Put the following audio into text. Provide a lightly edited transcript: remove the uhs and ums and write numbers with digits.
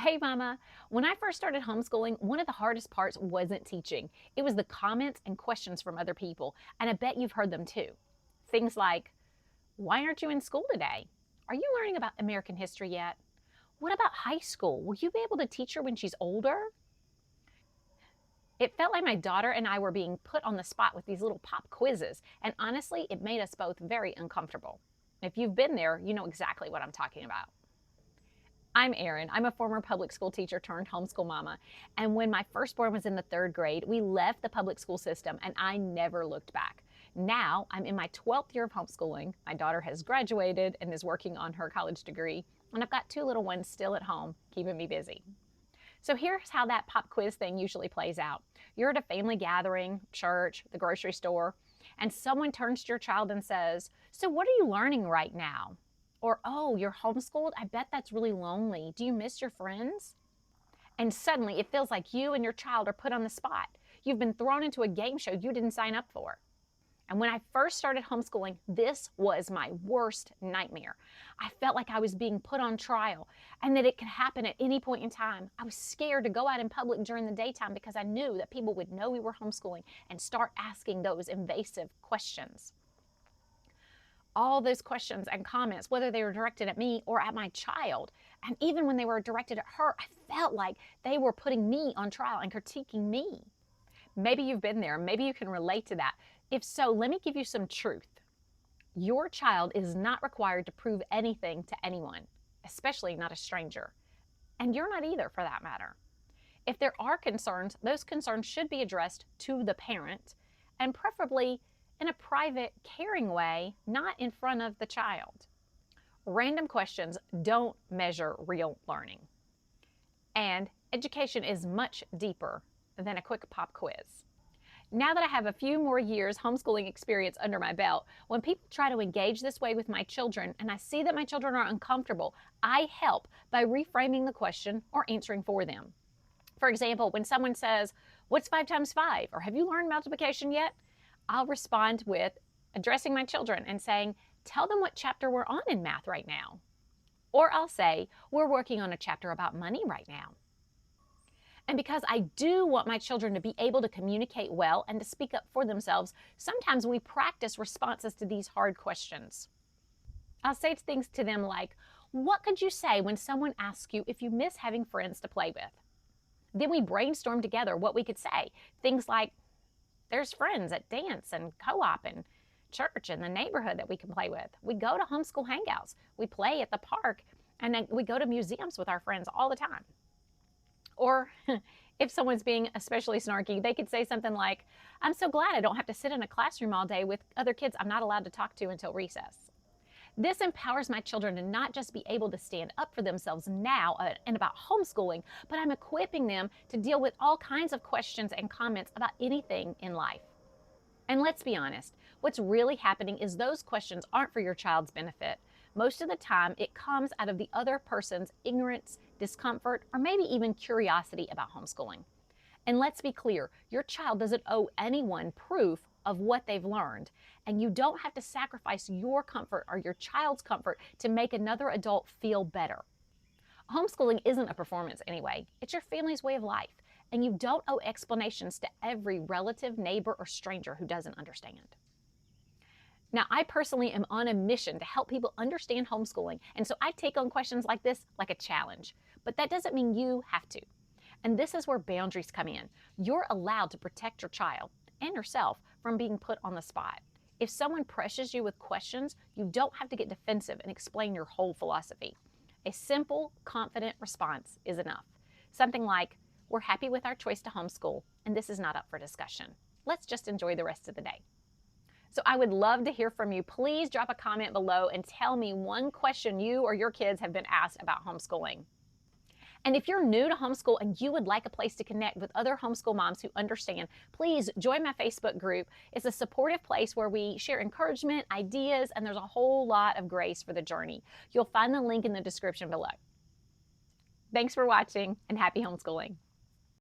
Hey mama, when I first started homeschooling, one of the hardest parts wasn't teaching. It was the comments and questions from other people, and I bet you've heard them too. Things like, why aren't you in school today? Are you learning about American history yet? What about high school? Will you be able to teach her when she's older? It felt like my daughter and I were being put on the spot with these little pop quizzes, and honestly, it made us both very uncomfortable. If you've been there, you know exactly what I'm talking about. I'm Erin. I'm a former public school teacher turned homeschool mama. And when my firstborn was in the third grade, we left the public school system and I never looked back. Now I'm in my 12th year of homeschooling. My daughter has graduated and is working on her college degree. And I've got two little ones still at home, keeping me busy. So here's how that pop quiz thing usually plays out. You're at a family gathering, church, the grocery store, and someone turns to your child and says, "So what are you learning right now?" Or, "Oh, you're homeschooled? I bet that's really lonely. Do you miss your friends?" And suddenly it feels like you and your child are put on the spot. You've been thrown into a game show you didn't sign up for. And when I first started homeschooling, this was my worst nightmare. I felt like I was being put on trial and that it could happen at any point in time. I was scared to go out in public during the daytime because I knew that people would know we were homeschooling and start asking those invasive questions. All those questions and comments, whether they were directed at me or at my child, and even when they were directed at her, I felt like they were putting me on trial and critiquing me. Maybe you've been there. Maybe you can relate to that. If so, let me give you some truth. Your child is not required to prove anything to anyone, especially not a stranger. And you're not either, for that matter. If there are concerns, those concerns should be addressed to the parent, and preferably in a private, caring way, not in front of the child. Random questions don't measure real learning. And education is much deeper than a quick pop quiz. Now that I have a few more years homeschooling experience under my belt, when people try to engage this way with my children and I see that my children are uncomfortable, I help by reframing the question or answering for them. For example, when someone says, "What's 5 times 5?" or "Have you learned multiplication yet?" I'll respond with addressing my children and saying, "Tell them what chapter we're on in math right now." Or I'll say, "We're working on a chapter about money right now." And because I do want my children to be able to communicate well and to speak up for themselves, sometimes we practice responses to these hard questions. I'll say things to them like, "What could you say when someone asks you if you miss having friends to play with?" Then we brainstorm together what we could say. Things like, "There's friends at dance and co-op and church and the neighborhood that we can play with. We go to homeschool hangouts. We play at the park, and then we go to museums with our friends all the time." Or if someone's being especially snarky, they could say something like, "I'm so glad I don't have to sit in a classroom all day with other kids I'm not allowed to talk to until recess." This empowers my children to not just be able to stand up for themselves now and about homeschooling, but I'm equipping them to deal with all kinds of questions and comments about anything in life. And let's be honest, what's really happening is those questions aren't for your child's benefit. Most of the time, it comes out of the other person's ignorance, discomfort, or maybe even curiosity about homeschooling. And let's be clear, your child doesn't owe anyone proof of what they've learned, and you don't have to sacrifice your comfort or your child's comfort to make another adult feel better. Homeschooling isn't a performance anyway. It's your family's way of life, and you don't owe explanations to every relative, neighbor, or stranger who doesn't understand. Now, I personally am on a mission to help people understand homeschooling, and so I take on questions like this like a challenge. But that doesn't mean you have to. And this is where boundaries come in. You're allowed to protect your child and yourself from being put on the spot. If someone pressures you with questions, you don't have to get defensive and explain your whole philosophy. A simple, confident response is enough. Something like, "We're happy with our choice to homeschool, and this is not up for discussion. Let's just enjoy the rest of the day." So I would love to hear from you. Please drop a comment below and tell me one question you or your kids have been asked about homeschooling. And if you're new to homeschool and you would like a place to connect with other homeschool moms who understand, please join my Facebook group. It's a supportive place where we share encouragement, ideas, and there's a whole lot of grace for the journey. You'll find the link in the description below. Thanks for watching, and happy homeschooling.